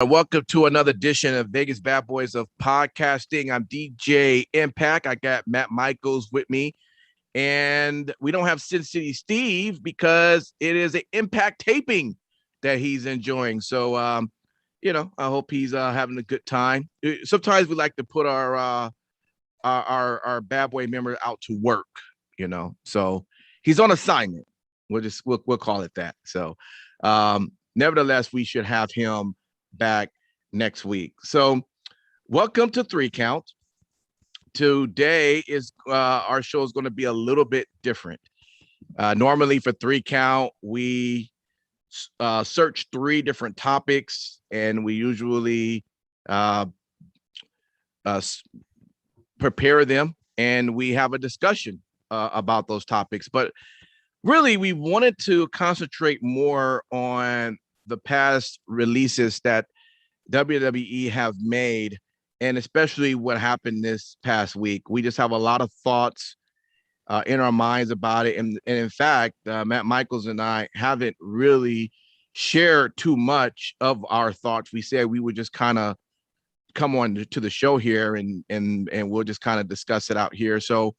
Welcome to another edition of Vegas Badboyz of podcasting. I'm DJ Impact. I got Matt Michaels with me, and we don't have Sin City Steve because it is an Impact taping that he's enjoying. So, I hope he's having a good time. Sometimes we like to put our bad boy member out to work. So he's on assignment. We'll call it that. So, nevertheless, we should have him back next week. So welcome to 3 Count. Today is our show is going to be a little bit different. Normally for 3 Count, we search 3 different topics, and we usually prepare them, and we have a discussion about those topics. But really, we wanted to concentrate more on the past releases that WWE have made, and especially what happened this past week. We just have a lot of thoughts in our minds about it. And in fact, Matt Michaels and I haven't really shared too much of our thoughts. We said we would just kind of come on to the show here and we'll just kind of discuss it out here. So,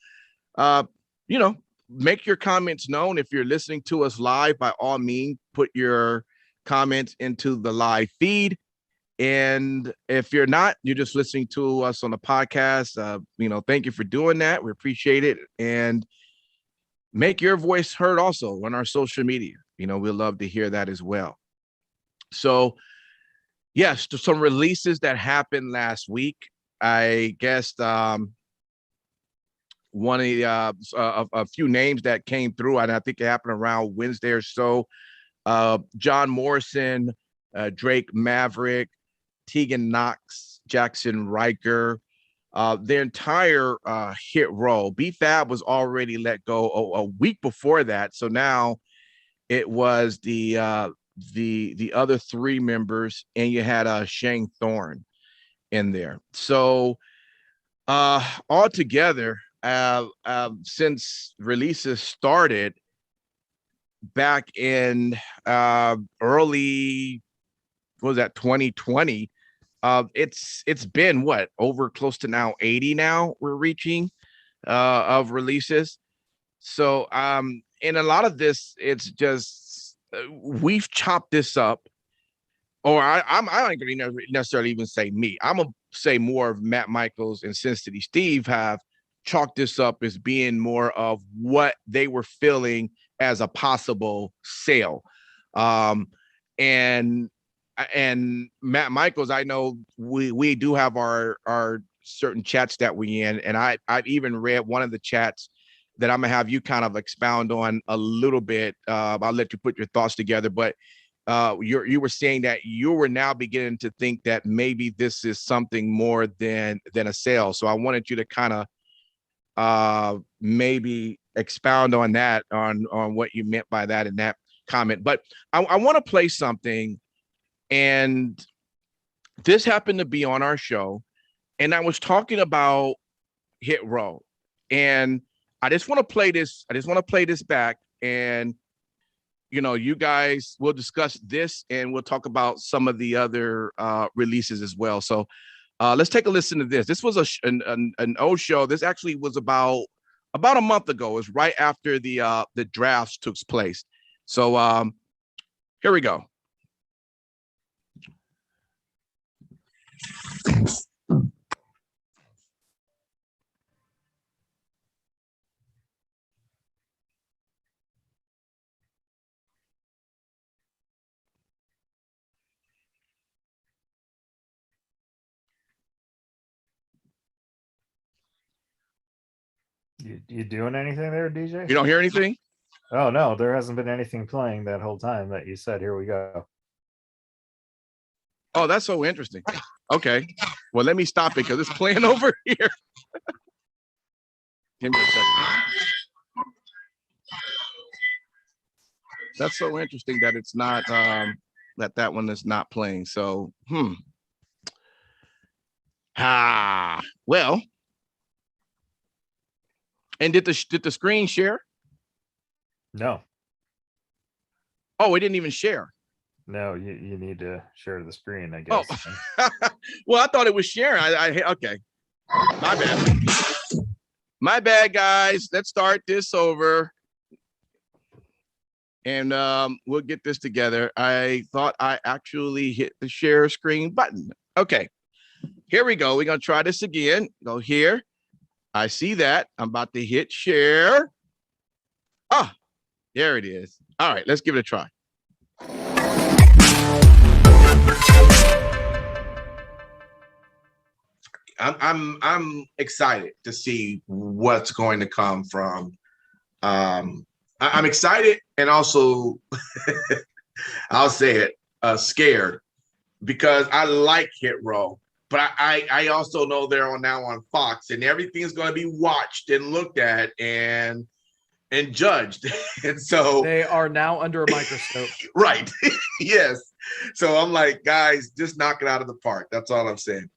make your comments known. If you're listening to us live, by all means, put your comments into the live feed. And if you're not, you're just listening to us on the podcast, thank you for doing that. We appreciate it. And make your voice heard also on our social media. We'd love to hear that as well. So, yes, some releases that happened last week. I guess one of the a few names that came through, and I think it happened around Wednesday or so. John Morrison, Drake Maverick, Tegan Knox, Jackson Riker, their entire hit row. B-Fab was already let go a week before that, so now it was the other 3 members, and you had Shane Thorne in there. So altogether, since releases started back in early, what was that, 2020, it's been what, over close to now 80 now we're reaching of releases. So and a lot of this, it's just we've chopped this up, or I'm not gonna necessarily even say me. I'm gonna say more of Matt Michaels and Sin City Steve have chalked this up as being more of what they were feeling as a possible sale. And Matt Michaels, I know we do have our certain chats that we in, and I've even read one of the chats that I'm gonna have you kind of expound on a little bit. I'll let you put your thoughts together, but you were saying that you were now beginning to think that maybe this is something more than a sale. So I wanted you to kind of maybe expound on that, on what you meant by that in that comment. But I want to play something, and this happened to be on our show, and I was talking about Hit Row, and I just want to play this. I just want to play this back, and you guys will discuss this, and we'll talk about some of the other releases as well. So let's take a listen to this. This was an old show. This actually was about a month ago. It was right after the drafts took place. So here we go. You doing anything there, DJ? You don't hear anything? Oh no, there hasn't been anything playing that whole time that you said. Here we go. Oh, that's so interesting. Okay, well, let me stop it because it's playing over here. Give me a second. That's so interesting that it's not that one is not playing. So well, and did the screen share? No. Oh, it didn't even share. No, you need to share the screen, I Oh, guess. well, I thought it was Sharon. Okay. My bad. My bad, guys. Let's start this over. And we'll get this together. I thought I actually hit the share screen button. Okay, here we go. We're going to try this again. Go here. I see that. I'm about to hit share. Ah, there it is. All right, let's give it a try. I'm excited to see what's going to come from. I'm excited and also I'll say it, scared because I like Hit Row, but I also know they're now on Fox and everything's going to be watched and looked at and judged. And so They are now under a microscope. right. Yes. So I'm like, guys, just knock it out of the park. That's all I'm saying.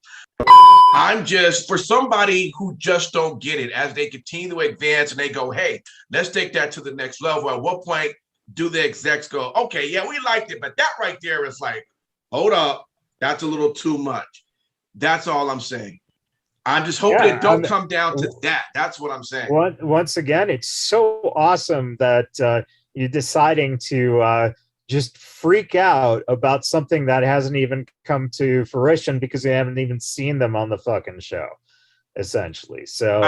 I'm just, for somebody who just don't get it, as they continue to advance and they go, hey, let's take that to the next level. At what point do the execs go, okay, yeah, we liked it, but that right there is like, hold up, that's a little too much. That's all I'm saying. I'm just hoping it don't come down to that. That's what I'm saying. Once again, it's so awesome that you're deciding to just freak out about something that hasn't even come to fruition because you haven't even seen them on the fucking show, essentially. So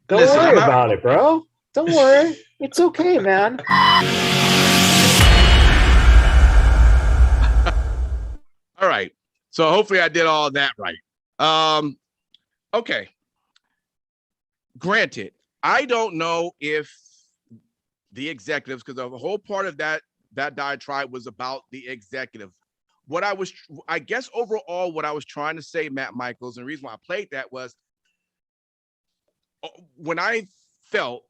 don't worry about it, bro. Don't worry. It's okay, man. All right. So hopefully I did all that right. Okay. Granted, I don't know if the executives, because the whole part of that diatribe was about the executive. I guess overall, what I was trying to say, Matt Michaels, and the reason why I played that was when I felt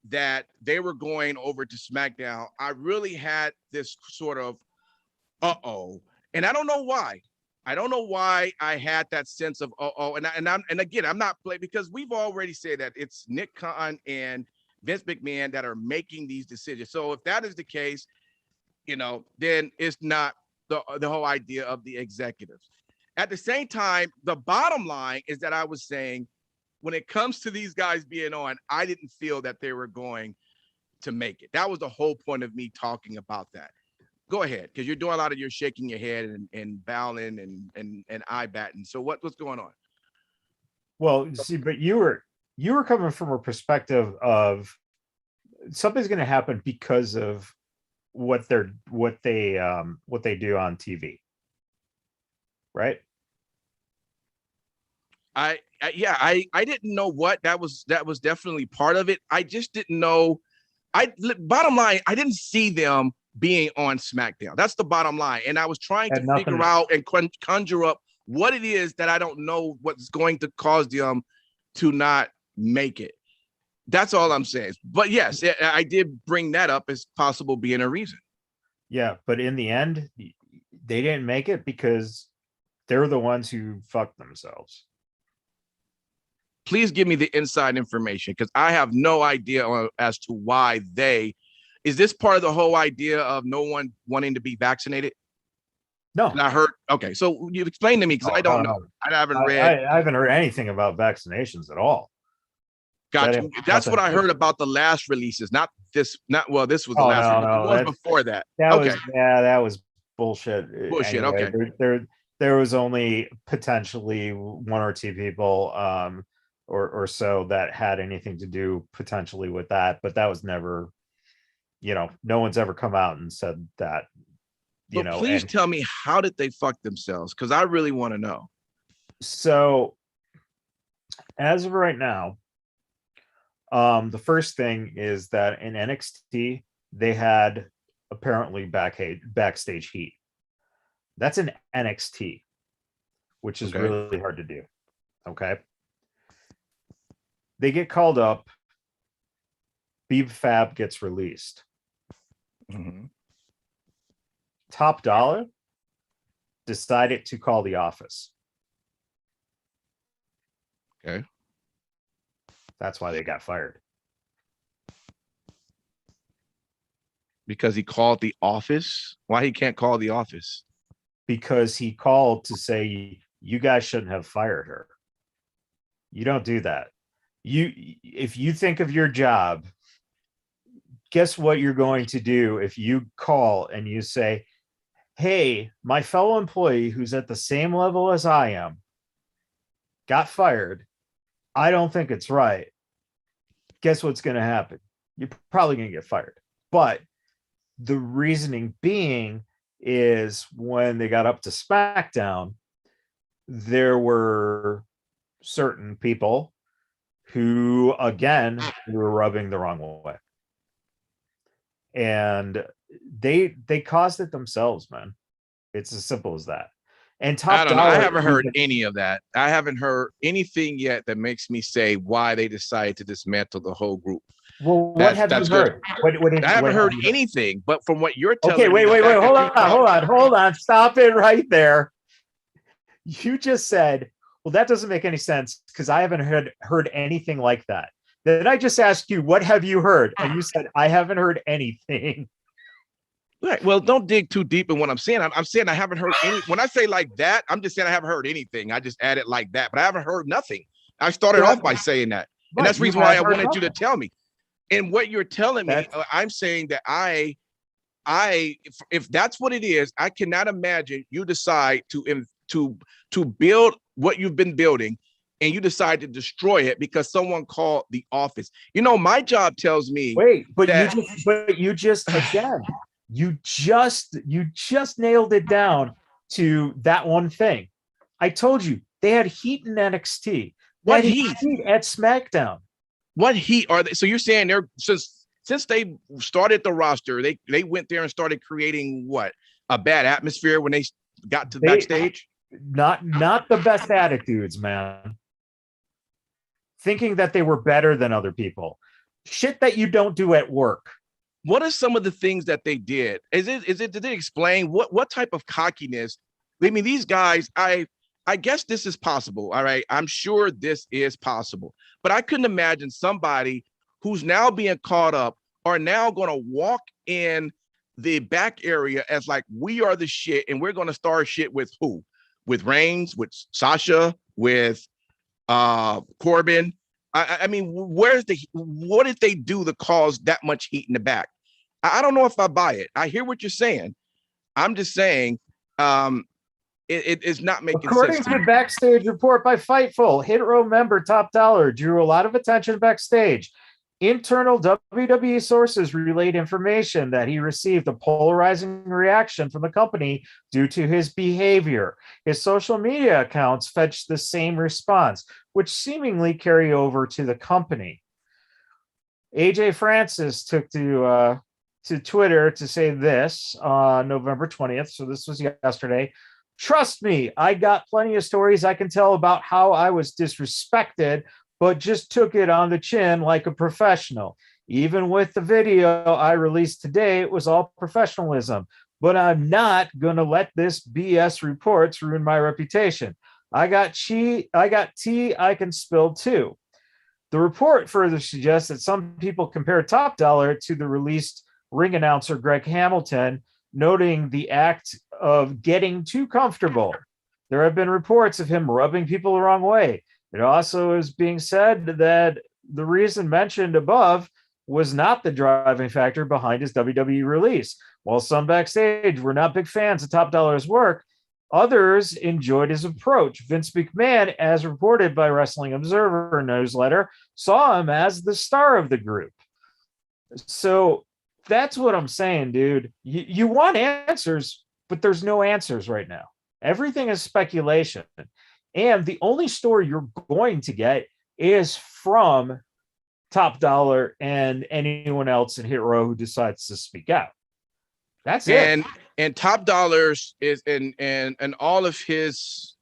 that they were going over to SmackDown, I really had this sort of, and I don't know why. I don't know why I had that sense of and again, I'm not playing because we've already said that it's Nick Khan and Vince McMahon that are making these decisions. So if that is the case, then it's not the whole idea of the executives. At the same time, the bottom line is that I was saying when it comes to these guys being on, I didn't feel that they were going to make it. That was the whole point of me talking about that. Go ahead, because you're doing a lot of your shaking your head and bowing and eye batting. So what's going on? Well, see, but you were coming from a perspective of something's going to happen because of what they do on TV, right? I didn't know what that was definitely part of it. I just didn't know. Bottom line, I didn't see them being on SmackDown. That's the bottom line. And I was trying to figure out and conjure up what it is that I don't know what's going to cause them to not make it. That's all I'm saying. But yes, I did bring that up as possible being a reason. Yeah, but in the end, they didn't make it because they're the ones who fucked themselves. Please give me the inside information because I have no idea as to why is this part of the whole idea of no one wanting to be vaccinated? No. I heard. Okay, so you explain to me because I don't know. I haven't read. I haven't heard anything about vaccinations at all. Gotcha. That's what I heard about the last releases. Not this. This was the last release. The ones before that. That was bullshit. Bullshit. Anyway, okay. There was only potentially one or two people or so that had anything to do potentially with that, but that was never, no one's ever come out and said that. Please tell me, how did they fuck themselves? Because I really want to know. So as of right now, the first thing is that in NXT, they had apparently backstage heat. That's in NXT, which is really hard to do. Okay. They get called up. BFAB gets released. Mm-hmm. Top Dollar decided to call the office. Okay. That's why they got fired. Because he called the office. Why he can't call the office? Because he called to say you guys shouldn't have fired her. You don't do that. If you think of your job, guess what you're going to do if you call and you say, hey, my fellow employee who's at the same level as I am got fired. I don't think it's right. Guess what's going to happen? You're probably going to get fired. But the reasoning being is when they got up to SmackDown, there were certain people who, again, were rubbing the wrong way. And they caused it themselves, man. It's as simple as that. And I don't know. I haven't heard any of that. I haven't heard anything yet that makes me say why they decided to dismantle the whole group. Well, what have you heard? I haven't heard anything, but from what you're telling me. Okay, wait. Hold on. Stop it right there. You just said, well, that doesn't make any sense because I haven't heard anything like that. Then I just asked you, what have you heard? And you said, I haven't heard anything. Right. Well, don't dig too deep in what I'm saying. I'm saying I haven't heard any. When I say like that, I'm just saying I haven't heard anything. I just added like that, but I haven't heard nothing. I started off by saying that. And that's the reason why I wanted you to tell me. And what you're telling me, I'm saying that if that's what it is, I cannot imagine you decide to build what you've been building and you decide to destroy it because someone called the office. You know, my job tells me. Wait, but you just again, you just nailed it down to that one thing. I told you they had heat in NXT. What heat at SmackDown? What heat are they? So you're saying they're since they started the roster, they went there and started creating what? A bad atmosphere when they got to backstage? Not the best attitudes, man. Thinking that they were better than other people. Shit that you don't do at work. What are some of the things that they did? Did they explain what type of cockiness? I mean, these guys, I guess this is possible. All right. I'm sure this is possible, but I couldn't imagine somebody who's now being caught up are now going to walk in the back area as like, we are the shit. And we're going to start shit with who? With Reigns, with Sasha, with Corbin. I mean, what did they do to cause that much heat in the back? I don't know if I buy it. I hear what you're saying. I'm just saying, it is not making sense. According to the backstage report by Fightful, Hit Row member Top Dollar drew a lot of attention backstage. Internal WWE sources relayed information that he received a polarizing reaction from the company due to his behavior. His social media accounts fetched the same response, which seemingly carry over to the company. AJ Francis took to Twitter to say this on November 20th. So this was yesterday. Trust me, I got plenty of stories I can tell about how I was disrespected, but just took it on the chin like a professional. Even with the video I released today, it was all professionalism, but I'm not going to let this BS reports ruin my reputation. I got tea I can spill too. The report further suggests that some people compare Top Dollar to the released ring announcer Greg Hamilton, noting the act of getting too comfortable. There have been reports of him rubbing people the wrong way. It also is being said that the reason mentioned above was not the driving factor behind his WWE release. While some backstage were not big fans of Top Dollar's work, others enjoyed his approach. Vince McMahon, as reported by Wrestling Observer newsletter, saw him as the star of the group. So that's what I'm saying, dude. You want answers, but there's no answers right now. Everything is speculation. And the only story you're going to get is from Top Dollar and anyone else in Hit Row who decides to speak out. That's it. And Top Dollar's is and all of his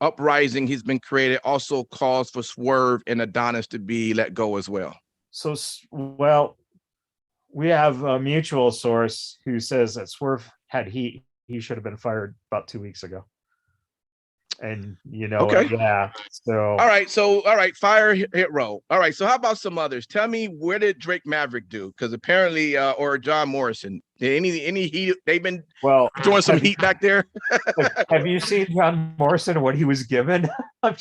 uprising he's been created also calls for Swerve and Adonis to be let go as well. So, well, we have a mutual source who says that Swerve had he should have been fired about 2 weeks ago. And you know, Okay. yeah. So All right. So, all right. Fire hit roll. All right. So, how about some others? Tell me, where did Drake Maverick do? Because apparently, or John Morrison, did any heat? They've been well, throwing some heat back there. have you seen John Morrison, what he was given? I'm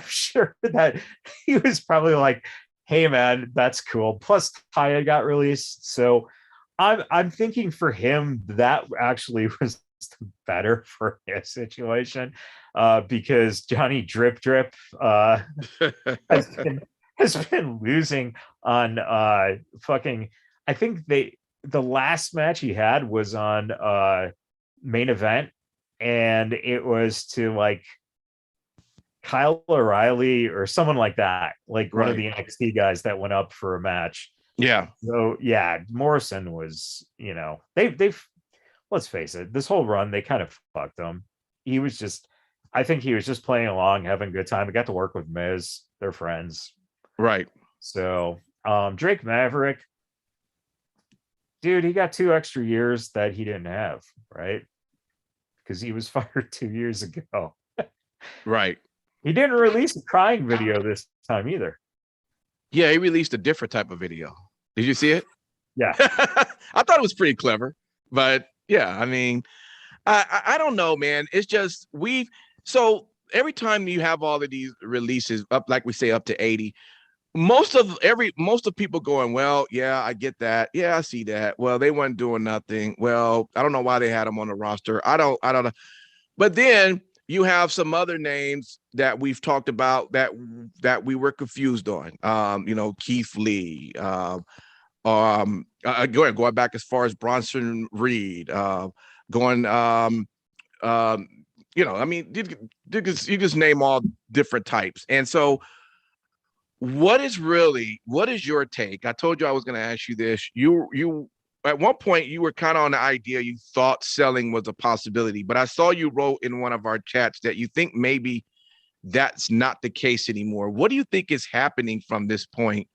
sure that he was probably like, hey man, that's cool. Plus Kaya got released. So I'm thinking for him that actually was better for his situation. Because Johnny Drip Drip has been losing on fucking, I think the last match he had was on main event, and it was to like Kyle O'Reilly or someone like that, like one of the NXT guys that went up for a match. Yeah. So yeah, Morrison was, you know, they've let's face it, this whole run they kind of fucked him. He was just, I think he was just playing along, having a good time. He got to work with Miz, they're friends. Right. So Drake Maverick, dude, he got 2 extra years that he didn't have, right? Because he was fired 2 years ago. Right. He didn't release a crying video this time either. Yeah, he released a different type of video. Did you see it? Yeah. I thought it was pretty clever, but yeah, I mean, I don't know, man. It's just so every time you have all of these releases up, like we say, up to 80, most of people going, well, yeah, I get that. Yeah, I see that. Well, they weren't doing nothing. Well, I don't know why they had them on the roster. I don't know. But then you have some other names that we've talked about that we were confused on. You know, Keith Lee, going back as far as Bronson Reed, going you know, I mean, you just name all different types. And so what is your take? I told you I was going to ask you this. You at one point you were kind of on the idea you thought selling was a possibility, but I saw you wrote in one of our chats that you think maybe that's not the case anymore. What do you think is happening from this point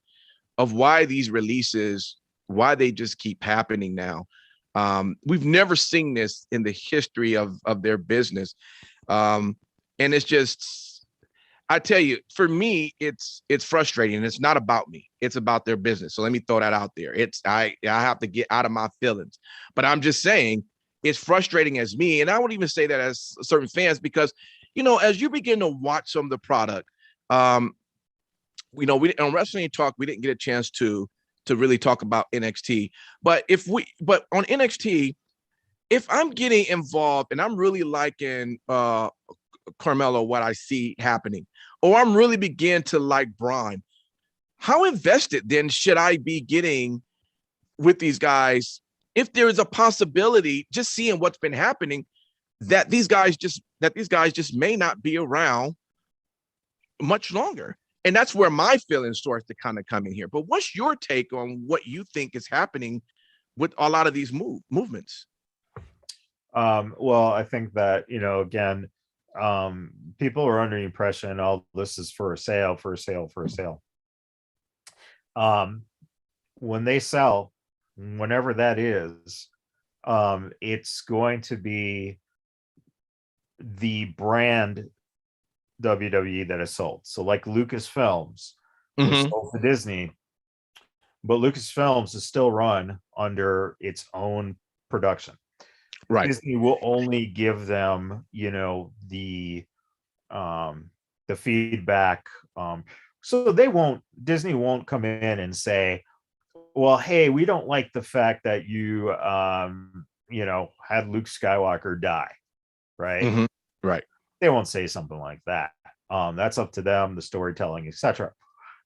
of why these releases, why they just keep happening now? We've never seen this in the history of their business. And it's just, I tell you, for me, it's frustrating. It's not about me. It's about their business. So let me throw that out there. I have to get out of my feelings, but I'm just saying it's frustrating as me. And I would even say that as certain fans, because, you know, as you begin to watch some of the product, you know, we on Wrestling Talk, we didn't get a chance to really talk about NXT, but on NXT, if I'm getting involved and I'm really liking Carmelo, what I see happening, or I'm really begin to like Braun, how invested then should I be getting with these guys if there is a possibility, just seeing what's been happening, that these guys just may not be around much longer? And that's where my feelings starts to kind of come in here. But what's your take on what you think is happening with a lot of these movements? Well, I think that, you know, again, people are under the impression all this is for a sale. When they sell, whenever that is, it's going to be the brand WWE that is sold. So like Lucasfilms was sold to Disney, but Lucasfilms is still run under its own production. Right. Disney will only give them, you know, the feedback. So Disney won't come in and say, well, hey, we don't like the fact that you, you know, had Luke Skywalker die, right? Right. They won't say something like that. That's up to them, the storytelling, etc.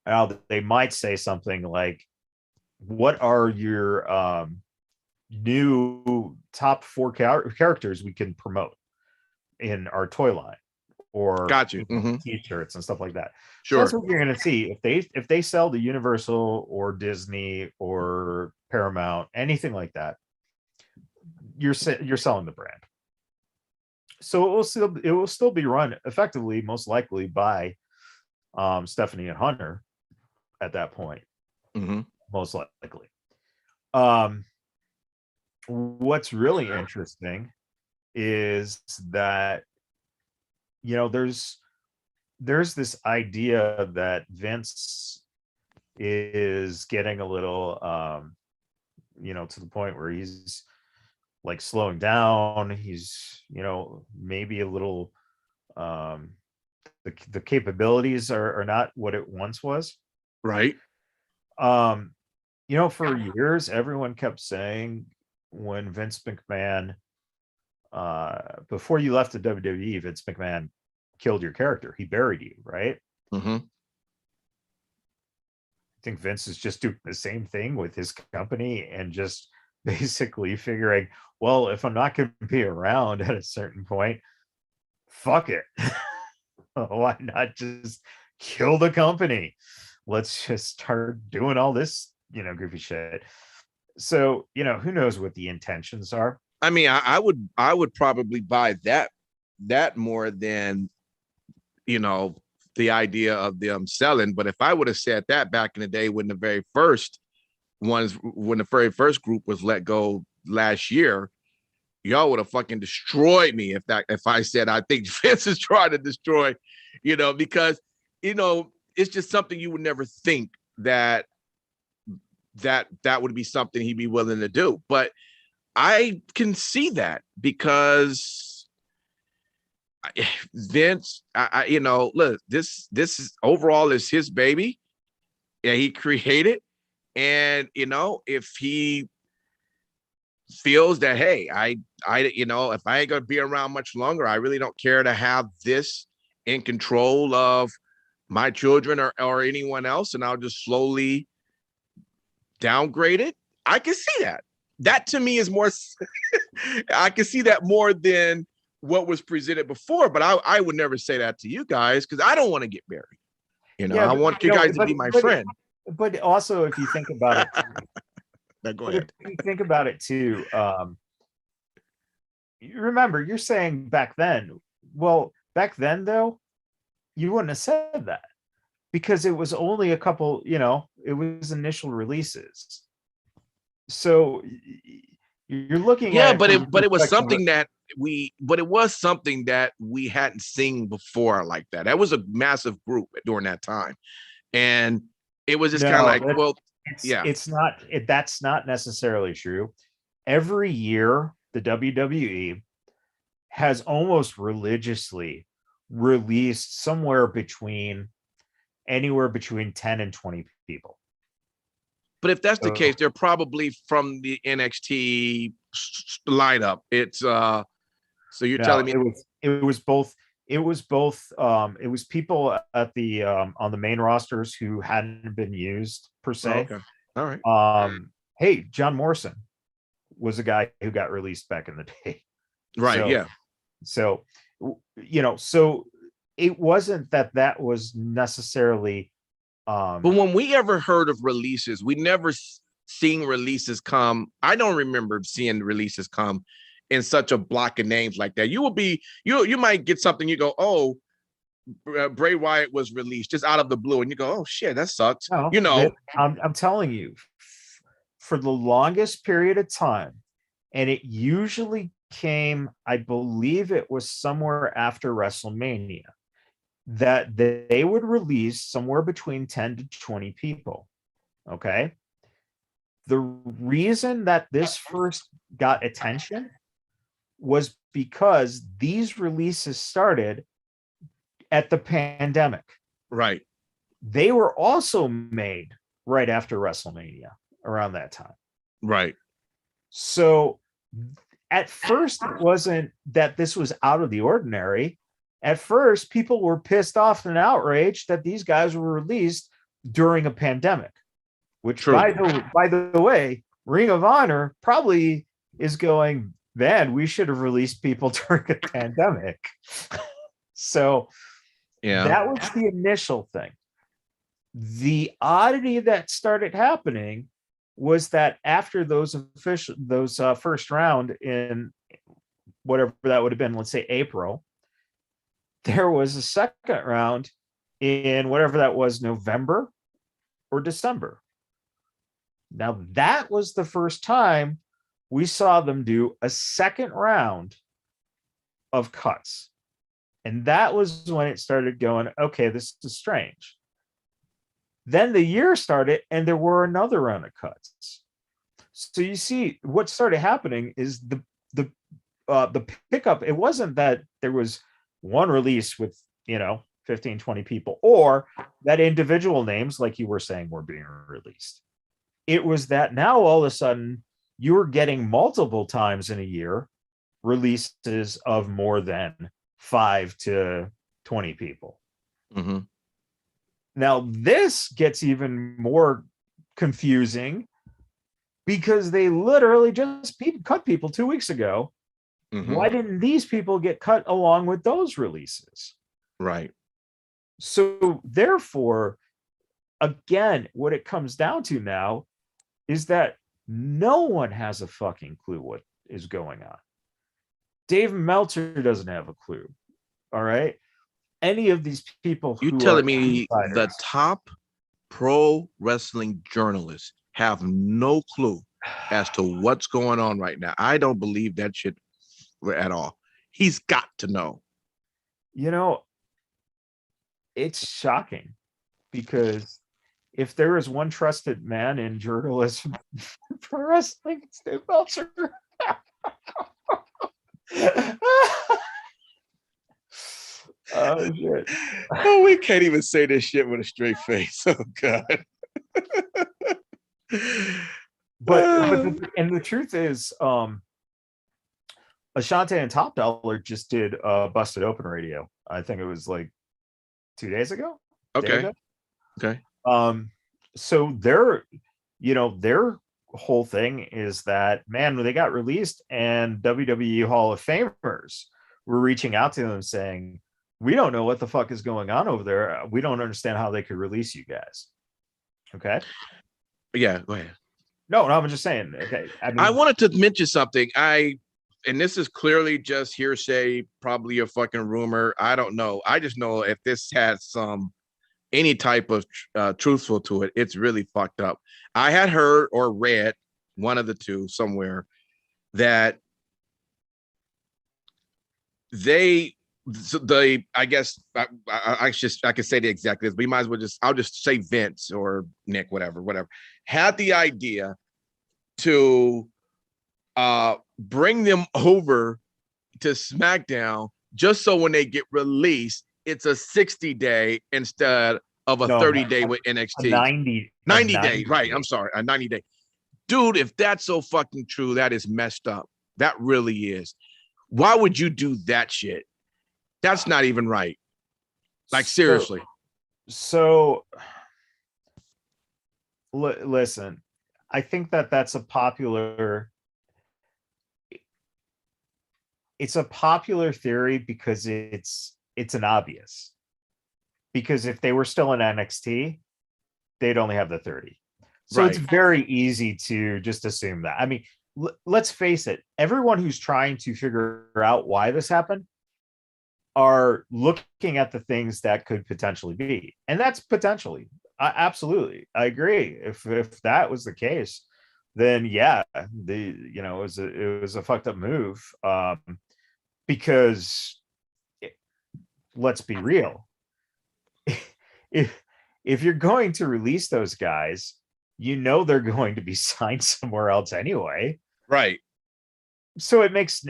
Now, they might say something like, what are your new top 4 characters we can promote in our toy line, or got you, t-shirts and stuff like that. Sure. So that's what you're going to see if they sell to Universal or Disney or Paramount, anything like that. You're selling the brand. So it will still be run effectively, most likely by Stephanie and Hunter at that point, most likely. What's really interesting is that there's this idea that Vince is getting a little to the point where he's like slowing down. He's maybe a little the capabilities are not what it once was. Right. For years everyone kept saying, when Vince McMahon before you left the WWE, Vince McMahon killed your character. He buried you, right? Mm-hmm. I think Vince is just doing the same thing with his company and just basically figuring, well, if I'm not going to be around at a certain point, fuck it. Why not just kill the company? Let's just start doing all this, goofy shit. So, who knows what the intentions are? I mean, I would probably buy that more than, the idea of them selling. But if I would have said that back in the day when the very first group was let go last year, y'all would have fucking destroyed me if I said I think Vince is trying to destroy, because it's just something you would never think that would be something he'd be willing to do. But I can see that because Vince, look, this is overall is his baby. Yeah, he created, and if he feels that, hey, I if I ain't gonna be around much longer, I really don't care to have this in control of my children or anyone else, and I'll just slowly downgrade it. I can see that. That to me is more. I can see that more than what was presented before, but I would never say that to you guys because I don't want to get married. I want you guys to be my friend. But also, if you think about it, now go ahead. If you think about it too, you remember you're saying back then. Well, back then though, you wouldn't have said that because it was only a couple. It was initial releases. So you're looking at but it was something that we hadn't seen before like that. That was a massive group during that time, and it was just kind of like, well, that's not necessarily true. Every year, the WWE has almost religiously released anywhere between 10 and 20 people. But if that's the case, they're probably from the NXT lineup. It's so you're telling me it was both. It was people at the on the main rosters who hadn't been used per se. Oh, okay. All right. Hey, John Morrison was a guy who got released back in the day. Right. So so it wasn't that was necessarily. But when we ever heard of releases, we never seen releases come. I don't remember seeing releases come in such a block of names like that. You might get something, you go, oh, Bray Wyatt was released just out of the blue, and you go, oh shit, that sucks. No, I'm telling you, for the longest period of time, and it usually came, I believe it was somewhere after WrestleMania, that they would release somewhere between 10 to 20 people. Okay. The reason that this first got attention was because these releases started at the pandemic. Right. They were also made right after WrestleMania around that time. Right. So at first, it wasn't that this was out of the ordinary. At first, people were pissed off and outraged that these guys were released during a pandemic, which, True. by the way, Ring of Honor probably is going, man, we should have released people during a pandemic. So that was the initial thing. The oddity that started happening was that after those first round in whatever that would have been, let's say April, there was a second round in whatever that was, November or December. Now, that was the first time we saw them do a second round of cuts. And that was when it started going, okay, this is strange. Then the year started and there were another round of cuts. So you see what started happening is the pickup. It wasn't that there was one release with, 15, 20 people, or that individual names, like you were saying, were being released. It was that now all of a sudden you were getting multiple times in a year releases of more than 5 to 20 people. Mm-hmm. Now this gets even more confusing because they literally just cut people 2 weeks ago. Mm-hmm. Why didn't these people get cut along with those releases? Right. So therefore, again, what it comes down to now is that no one has a fucking clue what is going on. Dave Meltzer doesn't have a clue. All right. Any of these people You who telling are me the insiders, top pro wrestling journalists have no clue as to what's going on right now? I don't believe that shit at all. He's got to know. it's shocking because if there is one trusted man in journalism for wrestling, it's Dave Meltzer. Oh shit. Oh, we can't even say this shit with a straight face. Oh god. And the truth is, Ashante and Top Dollar just did Busted Open Radio. I think it was like 2 days ago. Okay. Okay. So their whole thing is that, man, when they got released and WWE Hall of Famers were reaching out to them saying, we don't know what the fuck is going on over there. We don't understand how they could release you guys. Okay. Yeah, go ahead. No, I'm just saying. Okay. I wanted to mention something. And this is clearly just hearsay, probably a fucking rumor. I don't know. I just know if this has any type of truthful to it, it's really fucked up. I had heard or read, one of the two somewhere, that I guess I could say the exact this, but you might as well I'll just say Vince or Nick, whatever, had the idea to bring them over to SmackDown just so when they get released, it's a 60-day instead of a 30-day with NXT. 90 days, right? I'm sorry, a 90-day. Dude, if that's so fucking true, that is messed up. That really is. Why would you do that shit? That's not even right. Like, seriously. So listen, I think that's a popular theory because it's an obvious. Because if they were still in NXT, they'd only have the 30. So right. It's very easy to just assume that. I mean, let's face it. Everyone who's trying to figure out why this happened are looking at the things that could potentially be. And that's potentially. Absolutely. I agree. If that was the case, then yeah, it was a fucked up move. Because let's be real. If you're going to release those guys, they're going to be signed somewhere else anyway. Right. So that makes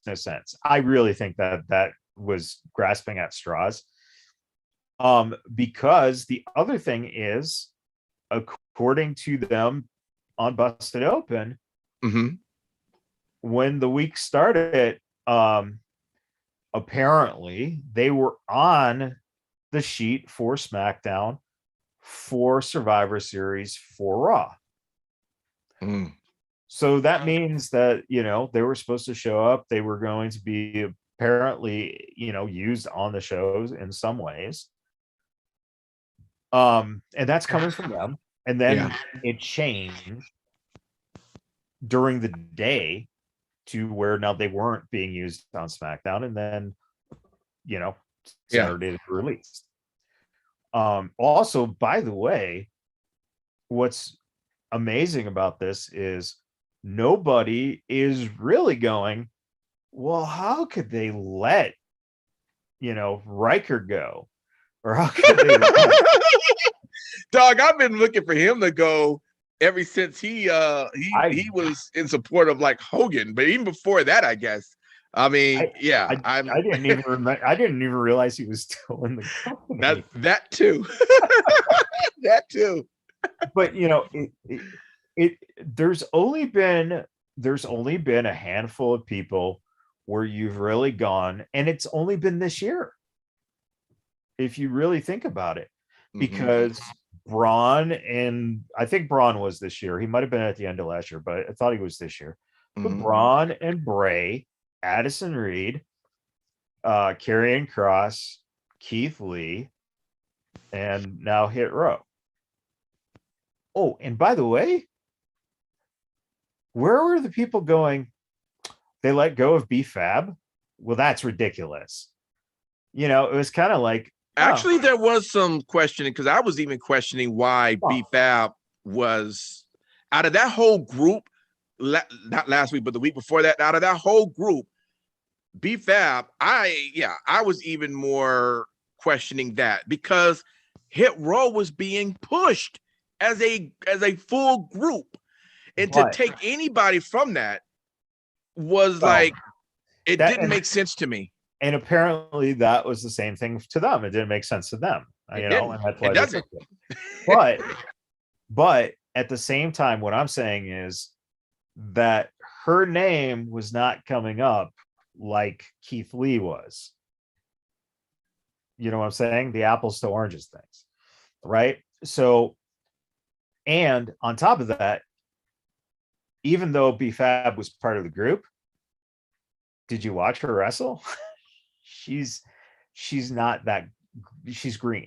no sense. I really think that was grasping at straws. Because the other thing is, according to them on Busted Open, mm-hmm. when the week started, apparently they were on the sheet for SmackDown, for Survivor Series, for Raw. Mm. So that means that, they were supposed to show up. They were going to be apparently, used on the shows in some ways. And that's coming from them. And then it changed during the day to where now they weren't being used on SmackDown. And then, Saturday they were released. Also, by the way, what's amazing about this is nobody is really going, well, how could they let Riker go? Or how could they Dog, I've been looking for him to go ever since he was in support of like Hogan, but even before that, I guess. I mean, I didn't even remember. I didn't even realize he was still in the company. That too. That too. But there's only been a handful of people where you've really gone, and it's only been this year, if you really think about it, because Braun, and I think Braun was this year. He might have been at the end of last year, but I thought he was this year. But Braun and Bray, Addison Reed, Karrion Kross, Keith Lee, and now Hit Row. Oh, and by the way, where were the people going? They let go of B-Fab? Well, that's ridiculous. It was kind of like, actually, there was some questioning, because I was even questioning why B-Fab was out of that whole group, not last week, but the week before that, out of that whole group, B-Fab, I was even more questioning that, because Hit Row was being pushed as a full group, and to take anybody from that was it didn't make sense to me. And apparently that was the same thing to them. It didn't make sense to them, and that's why it doesn't. But at the same time, what I'm saying is that her name was not coming up like Keith Lee was. You know what I'm saying? The apples to oranges things, right? So, and on top of that, even though B-Fab was part of the group, did you watch her wrestle? She's not that. She's green.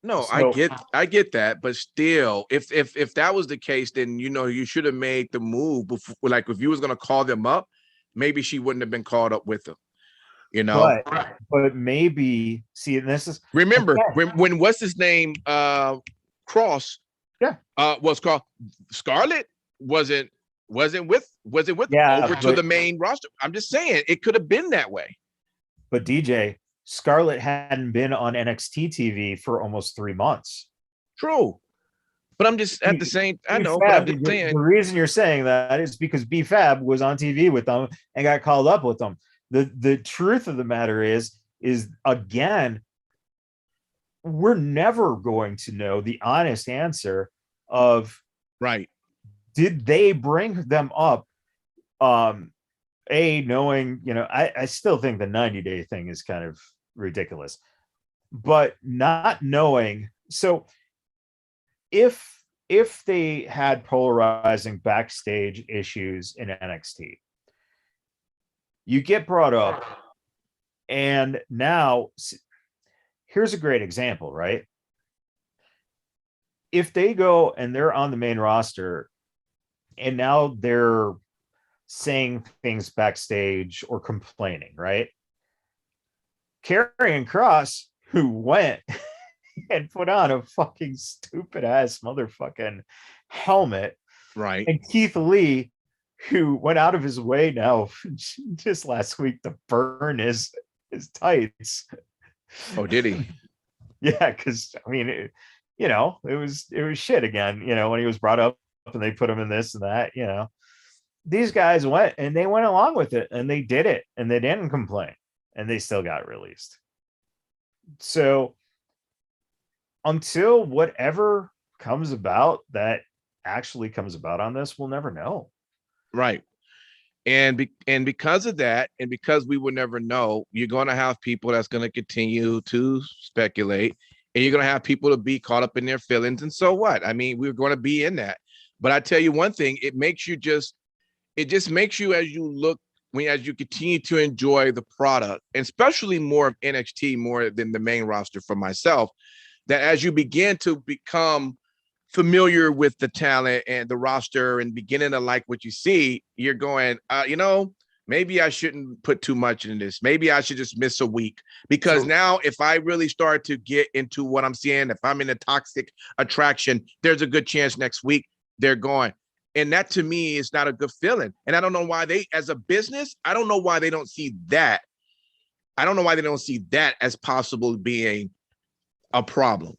No, so, I get that, but still, if that was the case, then you should have made the move before. Like, if you was gonna call them up, maybe she wouldn't have been called up with them. But maybe and this is, remember when what's his name, Cross, was called Scarlett, wasn't with over to the main roster. I'm just saying it could have been that way. But DJ, Scarlett hadn't been on NXT TV for almost 3 months. True. But I'm just at the same, I know, but I'm just saying. The reason you're saying that is because B-Fab was on TV with them and got called up with them. The truth of the matter is again, we're never going to know the honest answer of, right, did they bring them up? Knowing, I still think the 90-day thing is kind of ridiculous, but not knowing. So if they had polarizing backstage issues in NXT, you get brought up, and now here's a great example, right? If they go and they're on the main roster, and now they're saying things backstage or complaining, right? Karrion Kross, who went and put on a fucking stupid ass motherfucking helmet, right? And Keith Lee, who went out of his way now just last week to burn his tights. Oh, did he? Yeah, because I mean, it was shit again. When he was brought up and they put him in this and that. These guys went and they went along with it, and they did it, and they didn't complain, and they still got released. So until whatever comes about that actually comes about on this, we'll never know. Right. And because of that, and because we will never know, you're going to have people that's going to continue to speculate, and you're going to have people to be caught up in their feelings. And so what? I mean, we're going to be in that. But I tell you one thing, it just makes you, as you continue to enjoy the product, and especially more of NXT more than the main roster for myself, that as you begin to become familiar with the talent and the roster and beginning to like what you see, you're going, maybe I shouldn't put too much in this. Maybe I should just miss a week, because now if I really start to get into what I'm seeing, if I'm in a toxic attraction, there's a good chance next week they're gone. And that to me is not a good feeling. And I don't know why as a business, I don't know why they don't see that I don't know why they don't see that as possible being a problem.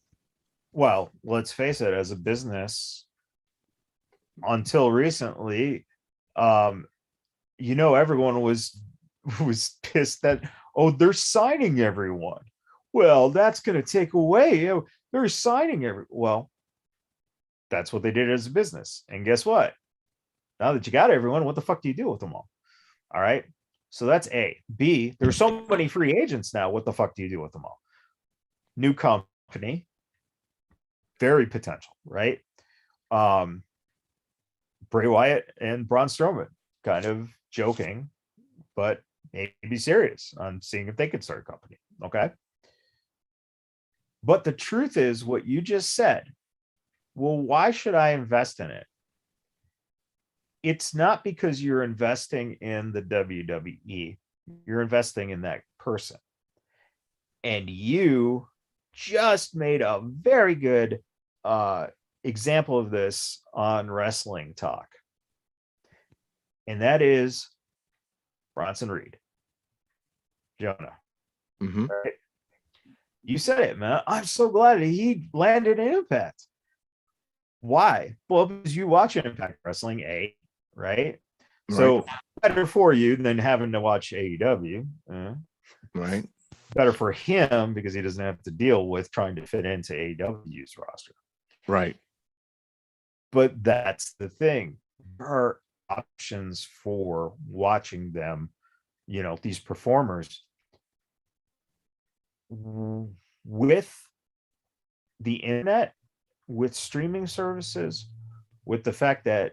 Well, let's face it, as a business, until recently, everyone was pissed that, oh, they're signing everyone. Well, that's going to take away. They're signing well, that's what they did as a business. And guess what? Now that you got everyone, what the fuck do you do with them all? All right. So that's A. B, there's so many free agents now. What the fuck do you do with them all? New company, very potential, right? Bray Wyatt and Braun Strowman, kind of joking, but maybe serious on seeing if they could start a company. Okay. But the truth is what you just said. Well, why should I invest in it? It's not because you're investing in the WWE. You're investing in that person. And you just made a very good example of this on Wrestling Talk. And that is Bronson Reed. Jonah. Mm-hmm. Right? You said it, man. I'm so glad he landed in Impact. Why? Well, because you watch Impact Wrestling, right? So better for you than having to watch AEW. Right. Better for him because he doesn't have to deal with trying to fit into AEW's roster. Right. But that's the thing. There are options for watching them, these performers. With the internet, with streaming services, with the fact that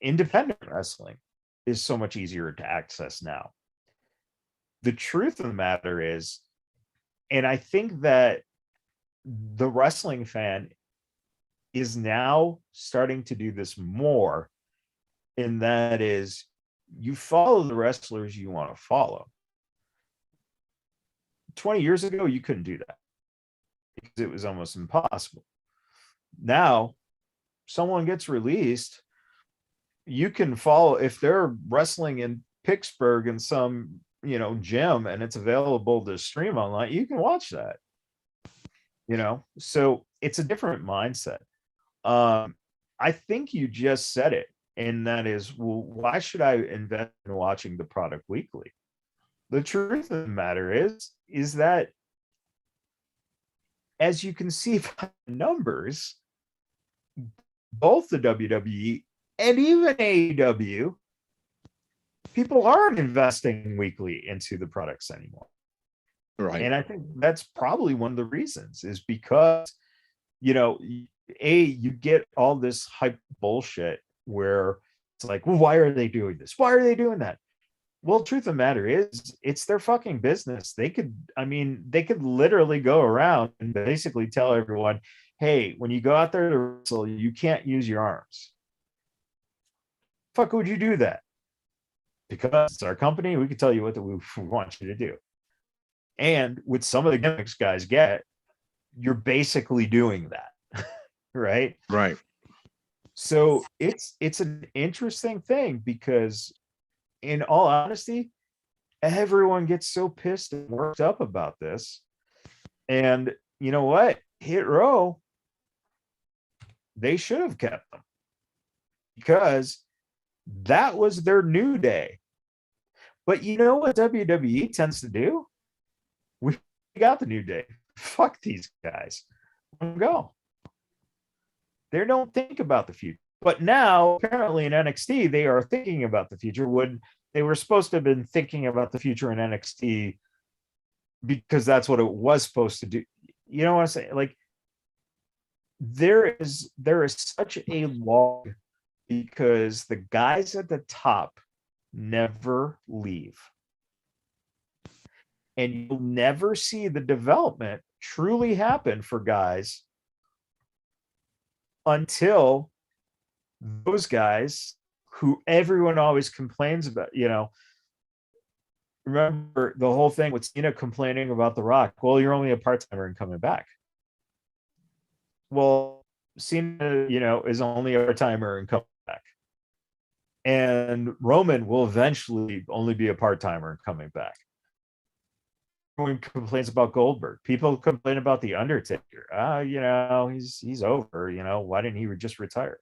independent wrestling is so much easier to access now. The truth of the matter is, and I think that the wrestling fan is now starting to do this more, and that is you follow the wrestlers you want to follow. 20 years ago, you couldn't do that because it was almost impossible. Now, someone gets released, you can follow if they're wrestling in Pittsburgh in some, gym and it's available to stream online, you can watch that. So it's a different mindset. I think you just said it, and that is, well, why should I invest in watching the product weekly? The truth of the matter is that, as you can see by the numbers, both the WWE and even AEW, people aren't investing weekly into the products anymore. Right. And I think that's probably one of the reasons, is because, you get all this hype bullshit where it's like, well, why are they doing this? Why are they doing that? Well, truth of the matter is, it's their fucking business. They could literally go around and basically tell everyone, hey, when you go out there to wrestle, you can't use your arms. Fuck would you do that? Because it's our company, we can tell you what we want you to do. And with some of the gimmicks guys get, you're basically doing that. Right? Right. So it's an interesting thing because, in all honesty, everyone gets so pissed and worked up about this. And you know what? Hit Row, they should have kept them because that was their new day. But you know what WWE tends to do? We got the new day. Fuck these guys. Let them go. They don't think about the future. But now, apparently in NXT, they are thinking about the future when they were supposed to have been thinking about the future in NXT because that's what it was supposed to do. You know what I'm saying? Like, there is such a log because the guys at the top never leave. And you'll never see the development truly happen for guys until those guys who everyone always complains about, remember the whole thing with Cena complaining about The Rock. Well, you're only a part-timer and coming back. Well, Cena, is only a part-timer and coming back. And Roman will eventually only be a part-timer and coming back. everyone complains about Goldberg. People complain about the Undertaker. He's over. Why didn't he just retire?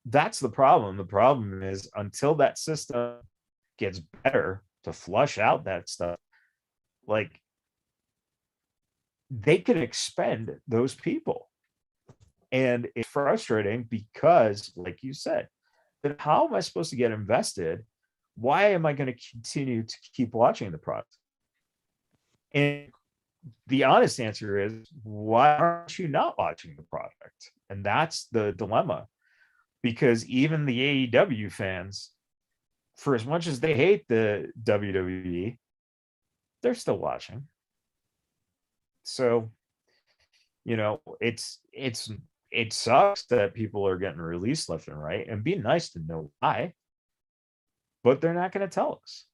That's the problem. The problem is until that system gets better to flush out that stuff, like they can expend those people. And it's frustrating because, like you said, then how am I supposed to get invested? Why am I going to continue to keep watching the product? And the honest answer is, why aren't you not watching the product? And that's the dilemma, because even the AEW fans, for as much as they hate the WWE, they're still watching. So, it sucks that people are getting released left and right, and be nice to know why, but they're not going to tell us.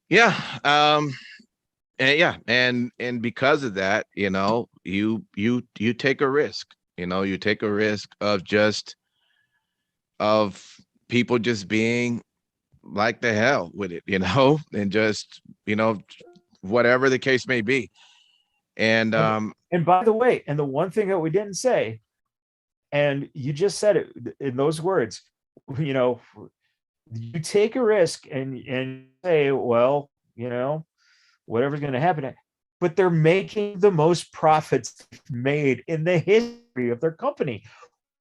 Yeah. And because of that, you take a risk. You take a risk of people just being like the hell with it, and just, whatever the case may be. And by the way, and the one thing that we didn't say, and you just said it in those words, you take a risk and say, well, whatever's going to happen, but they're making the most profits made in the history of their company,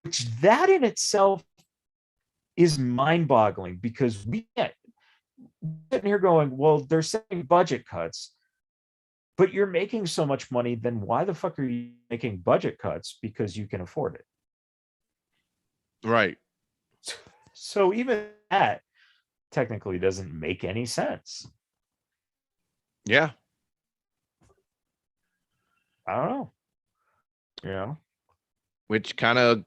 which that in itself is mind-boggling, because we're sitting here going, well, they're saying budget cuts, but you're making so much money, then why the fuck are you making budget cuts? Because you can afford it. Right. So even that technically doesn't make any sense. Yeah. I don't know. Which kind of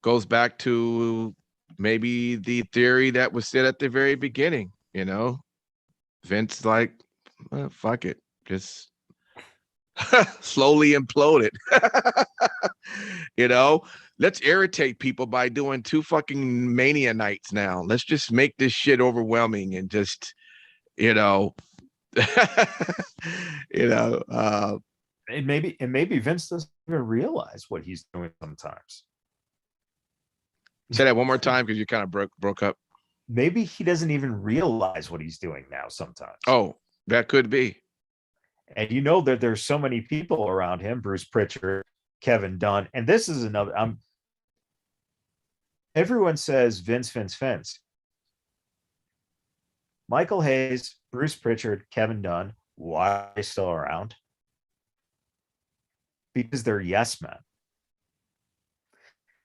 goes back to maybe the theory that was said at the very beginning, Vince like, well, fuck it. Just slowly imploded. Let's irritate people by doing 2 fucking Mania nights now. Let's just make this shit overwhelming and just, and maybe Vince doesn't even realize what he's doing sometimes. Say that one more time, because you kind of broke up. Maybe he doesn't even realize what he's doing now sometimes. Oh, that could be. And that there's so many people around him, Bruce Pritchard, Kevin Dunn, and this is another. Everyone says Vince. Michael Hayes, Bruce Pritchard, Kevin Dunn, why are they still around? Because they're yes men.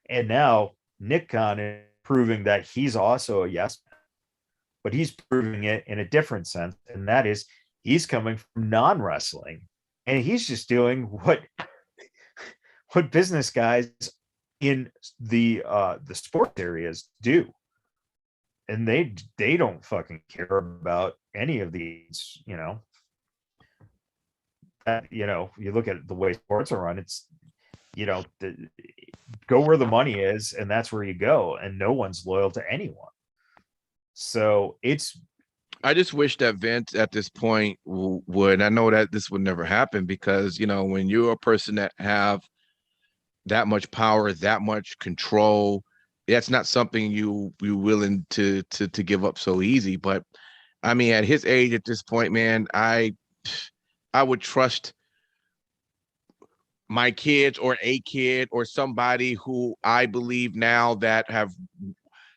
And now Nick Khan is proving that he's also a yes man, but he's proving it in a different sense, and that is he's coming from non-wrestling, and he's just doing what business guys in the sports areas do, and they don't fucking care about any of these. You look at the way sports are run. It's go where the money is, and that's where you go, and no one's loyal to anyone. So I just wish that Vince at this point would. I know that this would never happen, because when you're a person that have that much power, that much control, that's not something you're willing to give up so easy. But I mean, at his age, at this point, man, I would trust my kids or a kid or somebody who I believe now that have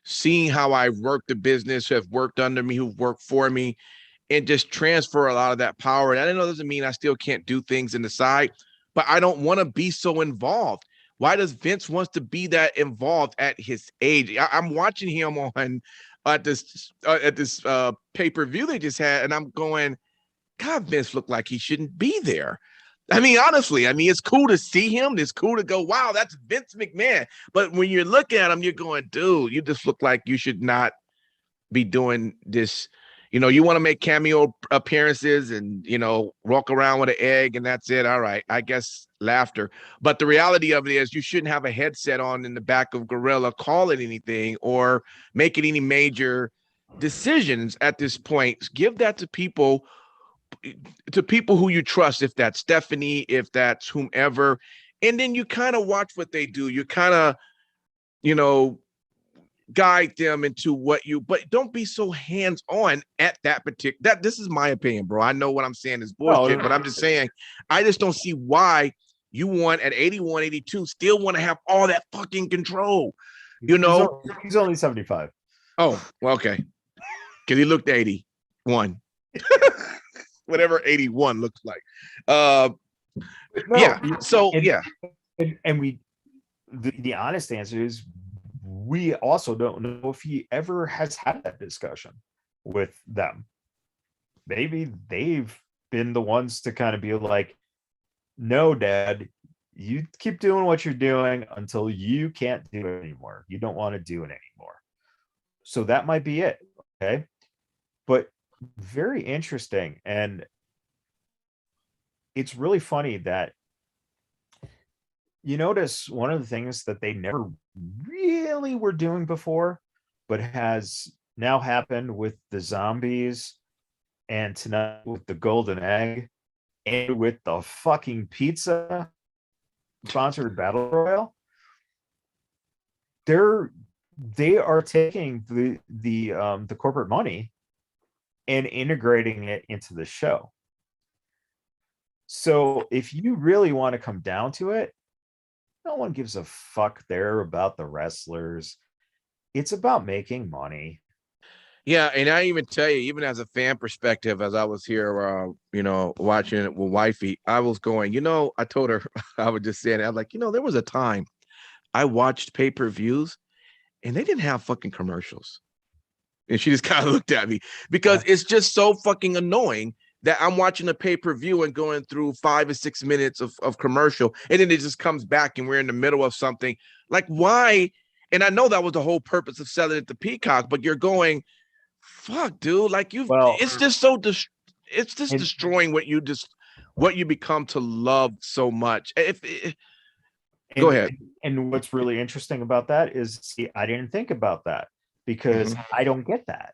seen how I work the business, who have worked under me, who've worked for me, and just transfer a lot of that power. And I know it doesn't mean I still can't do things in the side, but I don't want to be so involved. Why does Vince wants to be that involved at his age? I'm watching him on at this pay-per-view they just had, and I'm going, God, Vince looked like he shouldn't be there. I mean, honestly, it's cool to see him. It's cool to go, wow, that's Vince McMahon. But when you're looking at him, you're going, dude, you just look like you should not be doing this. You want to make cameo appearances and, walk around with an egg and that's it. All right, I guess laughter. But the reality of it is you shouldn't have a headset on in the back of Gorilla calling anything or making any major decisions at this point. Give that to people who you trust, if that's Stephanie, if that's whomever, and then you kind of watch what they do. You kind of, you know, guide them into what you, but don't be so hands-on at that particular, that this is my opinion, bro. I know what I'm saying is bullshit, but I'm just saying, I just don't see why you want at 81, 82 still want to have all that fucking control, you know. He's only 75. Oh, well, okay, because he looked 81. Whatever 81 looks like. Yeah, so yeah, and we, the honest answer is we also don't know if he ever has had that discussion with them. Maybe they've been the ones to kind of be like, no, Dad, you keep doing what you're doing until you can't do it anymore. You don't want to do it anymore. So that might be it. Okay. But very interesting. And it's really funny that you notice one of the things that they never really were doing before, but has now happened with the zombies and tonight with the golden egg and with the fucking pizza sponsored battle royal. They are taking the corporate money and integrating it into the show. So if you really want to come down to it, no one gives a fuck there about the wrestlers. It's about making money. Yeah, and I even tell you, even as a fan perspective, as I was here, you know, watching it with wifey, I was going, you know, I told her, I was just saying, I was like, you know, there was a time I watched pay-per-views and they didn't have fucking commercials. And she just kind of looked at me because it's just so fucking annoying that I'm watching a pay-per-view and going through 5 or 6 minutes of commercial. And then it just comes back and we're in the middle of something. Like, why? And I know that was the whole purpose of selling it to Peacock, but you're going, fuck, dude. Like, it's just so, it's just destroying what you become to love so much. Go ahead. And what's really interesting about that is, see, I didn't think about that because I don't get that.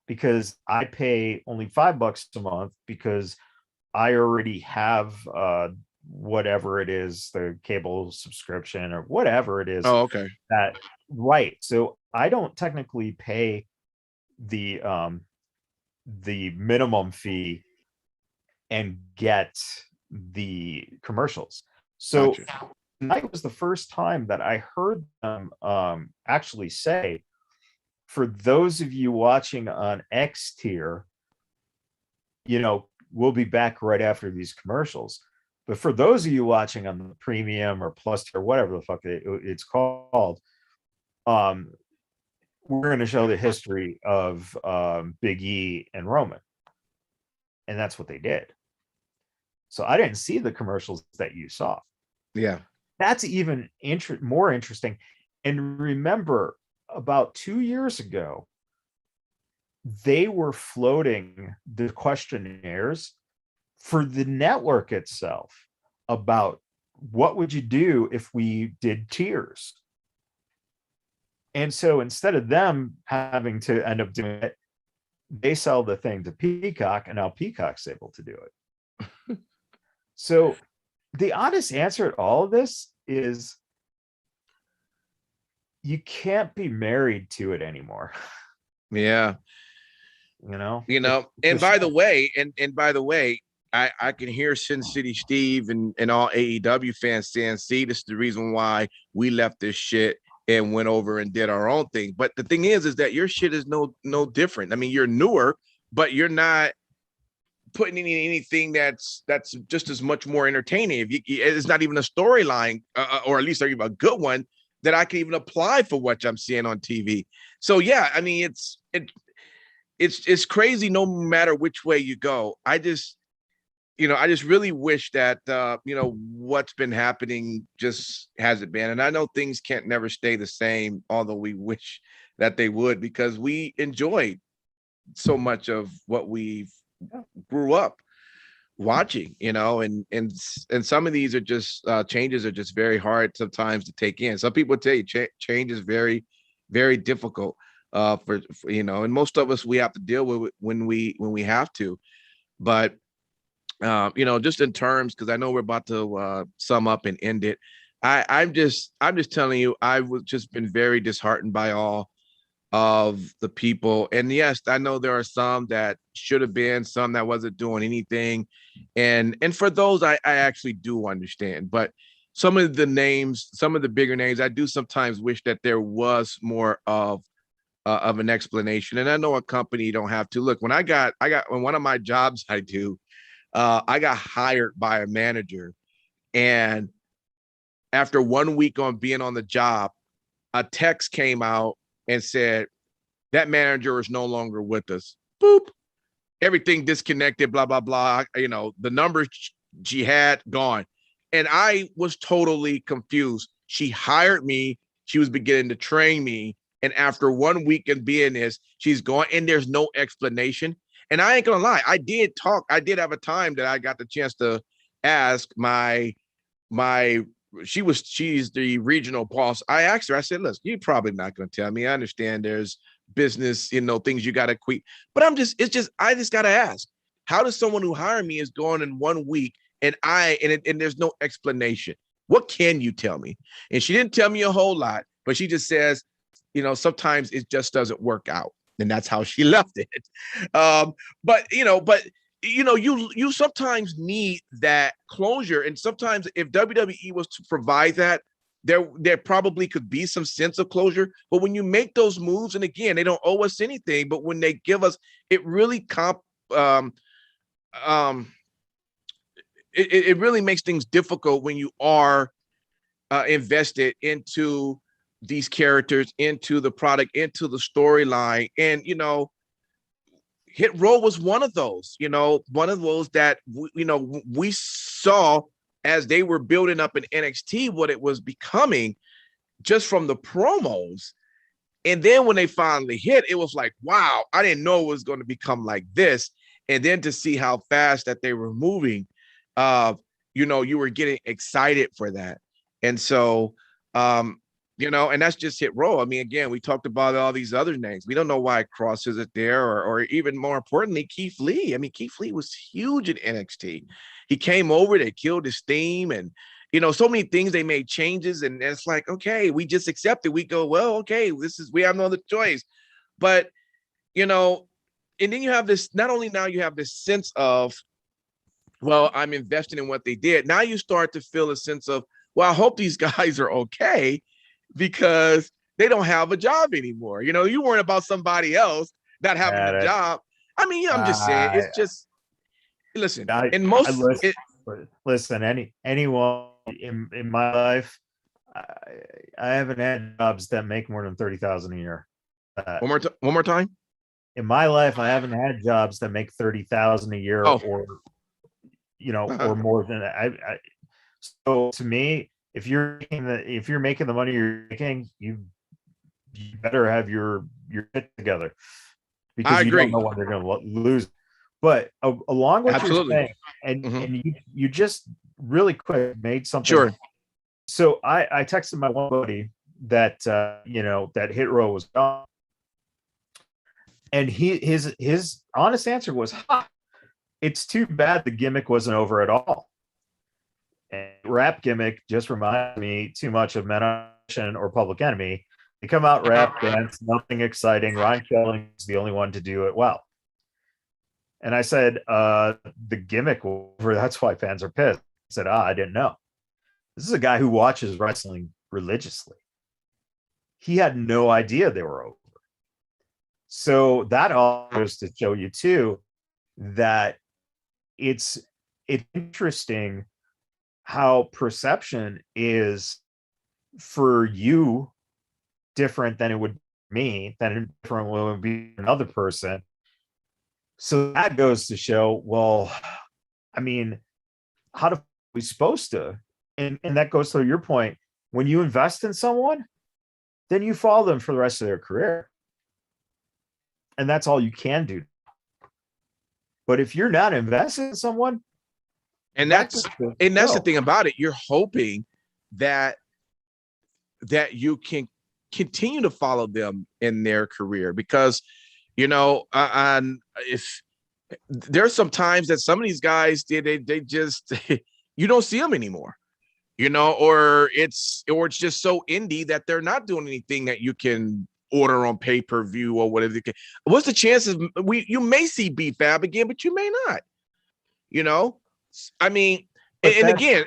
Because I pay only $5 a month because I already have whatever it is, the cable subscription or whatever it is. Oh, okay. That right. So I don't technically pay the minimum fee and get the commercials. So tonight was the first time that I heard them actually say, for those of you watching on X tier, you know, we'll be back right after these commercials. But for those of you watching on the premium or plus tier, whatever the fuck it's called, we're going to show the history of Big E and Roman. And that's what they did. So I didn't see the commercials that you saw. Yeah. That's even more interesting. And remember, about 2 years ago, they were floating the questionnaires for the network itself about what would you do if we did tiers. And so instead of them having to end up doing it, they sell the thing to Peacock, and now Peacock's able to do it. So the honest answer to all of this is, you can't be married to it anymore. Yeah. You know, and by the way, I can hear Sin City Steve and all AEW fans saying, see, this is the reason why we left this shit and went over and did our own thing. But the thing is that your shit is no different. I mean, you're newer, but you're not putting in anything that's just as much more entertaining. It's not even a storyline, or at least even a good one that I can even apply for what I'm seeing on TV. So yeah, I mean, it's crazy no matter which way you go. I just really wish that what's been happening just hasn't been. And I know things can't never stay the same, although we wish that they would, because we enjoyed so much of what we grew up watching, and some of these are just changes are just very hard sometimes to take in. Some people tell you change is very, very difficult. for and most of us, we have to deal with it when we have to. But just in terms, because I know we're about to sum up and end it. I'm just telling you, I've just been very disheartened by all of the people. And yes, I know there are some that should have been, some that wasn't doing anything. And for those, I actually do understand. But some of the names, some of the bigger names, I do sometimes wish that there was more of an explanation. And I know a company don't have to. Look, when when one of my jobs I do, I got hired by a manager, and after 1 week on being on the job, a text came out and said that manager is no longer with us. Boop. Everything disconnected, blah, blah, blah. The numbers she had gone. And I was totally confused. She hired me. She was beginning to train me. And after 1 week of being this, she's gone, and there's no explanation. And I ain't gonna lie, I did have a time that I got the chance to ask she's the regional boss. I asked her, I said, look, you're probably not gonna tell me. I understand there's business, things you gotta quit. But I just gotta ask, how does someone who hired me is gone in 1 week and there's no explanation? What can you tell me? And she didn't tell me a whole lot, but she just says, sometimes it just doesn't work out. And that's how she left it. But you sometimes need that closure. And sometimes if WWE was to provide that, there probably could be some sense of closure. But when you make those moves, and again, they don't owe us anything, but when they give us, it really it really makes things difficult when you are invested into these characters, into the product, into the storyline. And Hit Row was one of those, that we saw as they were building up in NXT what it was becoming just from the promos. And then when they finally hit, it was like, wow, I didn't know it was going to become like this. And then to see how fast that they were moving, you were getting excited for that. And so, and that's just Hit Row. I mean, again, we talked about all these other names. We don't know why Cross isn't there, or even more importantly, Keith Lee. I mean, Keith Lee was huge in NXT. He came over, they killed his theme, and so many things. They made changes, and it's like, okay, we just accept it. We go, well, okay, we have no other choice. But and then you have this. Not only now you have this sense of, well, I'm invested in what they did. Now you start to feel a sense of, well, I hope these guys are okay, because they don't have a job anymore. You worrying about somebody else not having a job. I mean, I'm just saying, it's just, listen, anyone in my life, I haven't had jobs that make more than 30,000 a year. One more time. In my life, I haven't had jobs that make 30,000 a year, or more than that. So to me, if you're making the money you're making, you better have your shit together, because you don't know when they're going to lose. But along with your saying, and you just really quick made something. Sure. So I texted my one buddy that that Hit Row was gone, and his honest answer was, it's too bad the gimmick wasn't over at all. And rap gimmick just reminds me too much of Men on a Mission or Public Enemy. They come out, rap, dance, nothing exciting. Ryan Kelly is the only one to do it well. And I said, the gimmick over, that's why fans are pissed. I said, I didn't know. This is a guy who watches wrestling religiously. He had no idea they were over. So that all goes to show you too that it's interesting how perception is for you different than it would me, than different would be another person. So that goes to show, well, I mean, how do we supposed to? And that goes to your point. When you invest in someone, then you follow them for the rest of their career. And that's all you can do. But if you're not invested in someone, that's the thing about it. You're hoping that you can continue to follow them in their career because, if there's some times that some of these guys they just you don't see them anymore, or it's just so indie that they're not doing anything that you can order on pay-per-view or whatever. What's the chances you may see B-Fab again, but you may not, I mean, and again,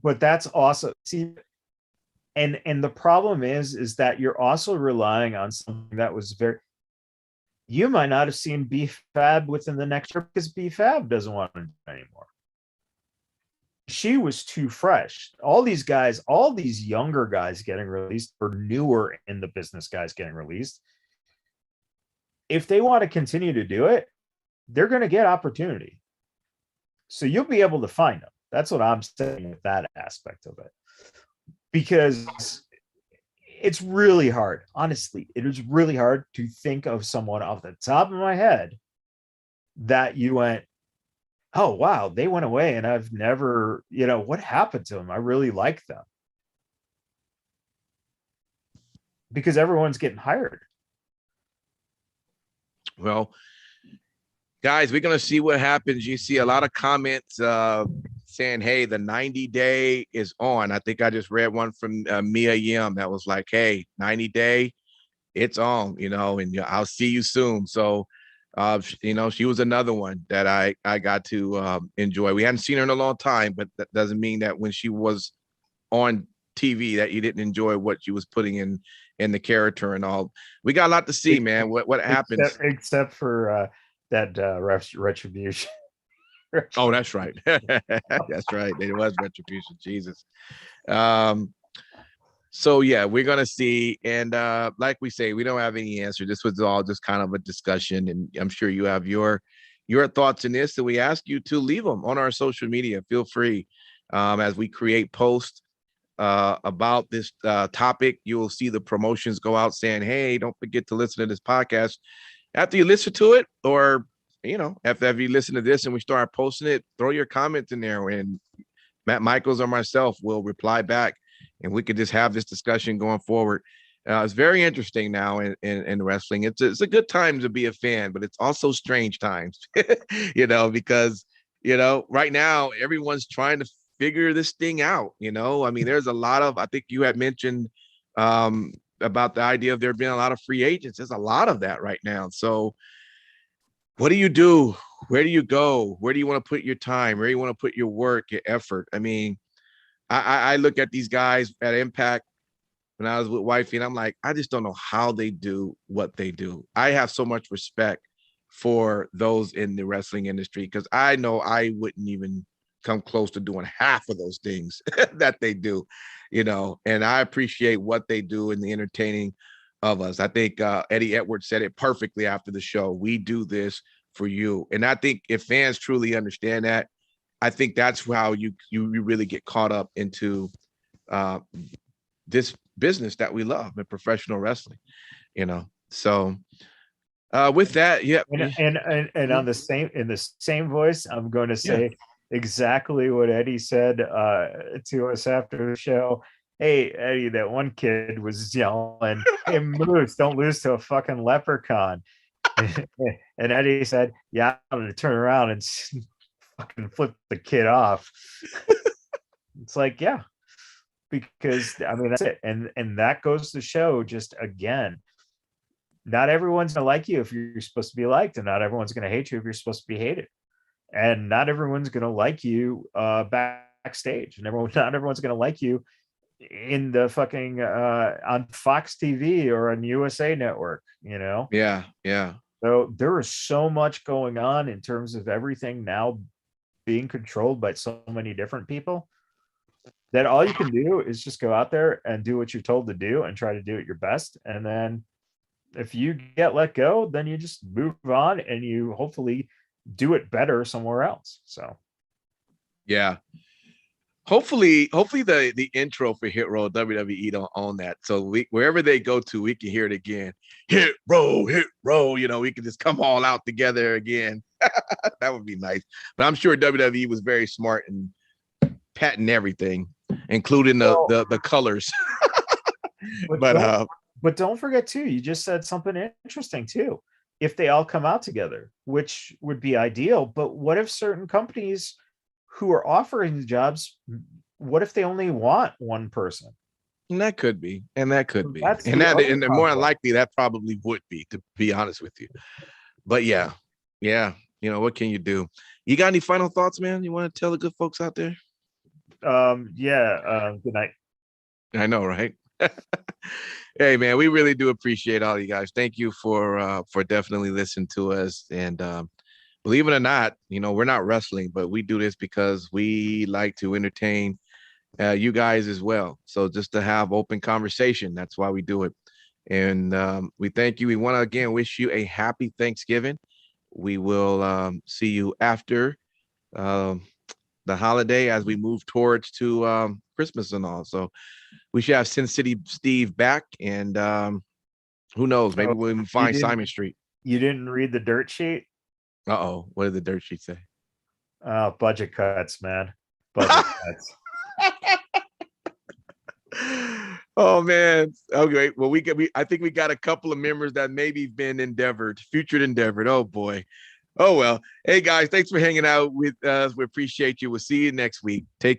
but that's also see, and the problem is that you're also relying on something that was you might not have seen B-Fab within the next year because B-Fab doesn't want to do it anymore. She was too fresh. All these guys, all these younger guys getting released, or newer in the business guys getting released, if they want to continue to do it, they're going to get opportunity. So you'll be able to find them. That's what I'm saying with that aspect of it. Because it's really hard. Honestly, it is really hard to think of someone off the top of my head that you went, oh, wow, they went away and I've never, what happened to them? I really like them. Because everyone's getting hired. Well, guys, we're going to see what happens. You see a lot of comments saying, hey, the 90-day is on. I think I just read one from Mia Yim that was like, hey, 90-day, it's on, and I'll see you soon. So, she was another one that I got to enjoy. We hadn't seen her in a long time, but that doesn't mean that when she was on TV that you didn't enjoy what she was putting in the character and all. We got a lot to see, man. What happens? Except for that retribution. Oh, that's right. That's right. It was retribution. Jesus. So yeah, we're gonna see, and like we say, we don't have any answer. This was all just kind of a discussion, and I'm sure you have your thoughts in this. So we ask you to leave them on our social media. Feel free, as we create posts about this topic. You will see the promotions go out saying, "Hey, don't forget to listen to this podcast." After you listen to it, or after you listen to this and we start posting it, throw your comments in there, and Matt Michaels or myself will reply back, and we could just have this discussion going forward. It's very interesting now in wrestling. It's a good time to be a fan, but it's also strange times, because, right now everyone's trying to figure this thing out. I mean, there's a lot of, I think you had mentioned about the idea of there being a lot of free agents. There's a lot of that right now. So what do you do? Where do you go? Where do you want to put your time? Where do you want to put your work, your effort? I mean, I look at these guys at Impact when I was with Wifey, and I'm like, I just don't know how they do what they do. I have so much respect for those in the wrestling industry because I know I wouldn't even come close to doing half of those things that they do, and I appreciate what they do in the entertaining of us. I think Eddie Edwards said it perfectly after the show. We do this for you. And I think if fans truly understand that, I think that's how you really get caught up into this business that we love in professional wrestling, So with that, yeah. And on in the same voice, I'm going to say exactly what Eddie said to us after the show. Hey, Eddie, that one kid was yelling, "Hey, Moose, don't lose to a fucking leprechaun." And Eddie said, "Yeah, I'm going to turn around and fucking flip the kid off." It's like, yeah, because I mean, that's it. And that goes to show just again, not everyone's going to like you if you're supposed to be liked, and not everyone's going to hate you if you're supposed to be hated. And not everyone's going to like you backstage, and not everyone's going to like you in the fucking on Fox TV or on USA Network, Yeah. So there is so much going on in terms of everything now being controlled by so many different people that all you can do is just go out there and do what you're told to do and try to do it your best. And then if you get let go, then you just move on and you hopefully do it better somewhere else. So yeah. Hopefully the intro for Hit Row WWE don't own that. So wherever they go to, we can hear it again. Hit row, we can just come all out together again. That would be nice. But I'm sure WWE was very smart and patent everything, including the colors. But don't forget too, you just said something interesting too. If they all come out together, which would be ideal, but what if certain companies who are offering the jobs, what if they only want one person? And that could be, and that could be, That's and the that, other and more than conflict. likely that probably would be, to be honest with you. But yeah, yeah, what can you do? You got any final thoughts, man? You want to tell the good folks out there? Yeah, good night. I know, right? Hey, man, we really do appreciate all you guys. Thank you for definitely listening to us. And believe it or not, we're not wrestling, but we do this because we like to entertain you guys as well. So just to have open conversation, that's why we do it. And we thank you. We want to again wish you a happy Thanksgiving. We will see you after um, the holiday as we move towards to Christmas and all. So we should have Sin City Steve back, and who knows? Maybe Oh, we'll even you find didn't Simon Street. you didn't read the dirt sheet? Uh-oh, what did the dirt sheet say? Budget cuts, man. Budget cuts. Oh man. Okay. Well, I think we got a couple of members that maybe been future endeavored. Oh boy. Oh well. Hey guys, thanks for hanging out with us. We appreciate you. We'll see you next week. Take